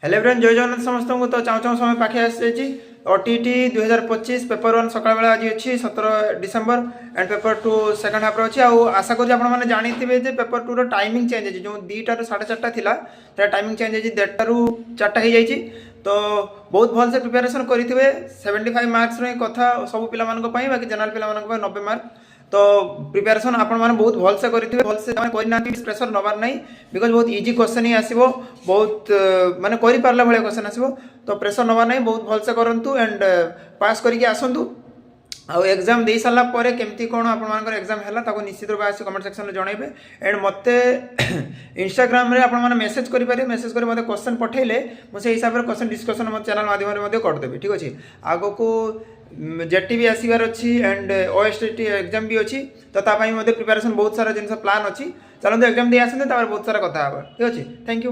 Hello everyone, जय जगन्नाथ समस्त को। तो चाहूँ चाहूँ समय पाखे आसी ओटीटी 2025 पेपर 1 सकाल बेला आज अच्छी 17 December and paper 2 second half अच्छी। आशा करूँ आपने जानते जे पेपर 2 टाइमिंग चेंज है, जो 2टा ରୁ 4:30 था टाइमिंग चेंज है 1:30 ରୁ 4टा हो जाए। तो बहुत भल से प्रिपेरेसन करेंगे। 75 मार्क्स कथा सब पाई, बाकी जनरल पिला 90 मार्क। तो प्रिपेरेसन आपण मैंने बहुत भल से करेंगे, भल से करना प्रेसर नबार नहीं, बिकज बहुत इजी क्वेश्चन ही आसो, बहुत माने करि पारला भाया क्वेश्चन आसो। तो प्रेसर नबार नहीं, बहुत भल से करूँ एंड पास करके आसतु। आउ एग्जाम दे सारा पर केमती कौन आपर एग्जाम है निश्चित रूप आस कमेंट सेक्शन में जनइबे। एंड मत इंस्टाग्राम आप मेसेज करेंगे, मेसेज कर मतलब क्वेश्चन पठेले मुझे हिसाब से क्वेश्चन डिस्कसन मो चैनल माध्यम करदेवी। ठीक अच्छे, आग को जेटी भी आसबार अच्छी एंड ओएसटी एग्जाम भी अच्छी। तो प्रिपेरेसन बहुत सारा जिन प्लान अच्छी। चलते एग्जाम दे आसते बहुत सारा कथा। ठीक अच्छे, थैंक यू।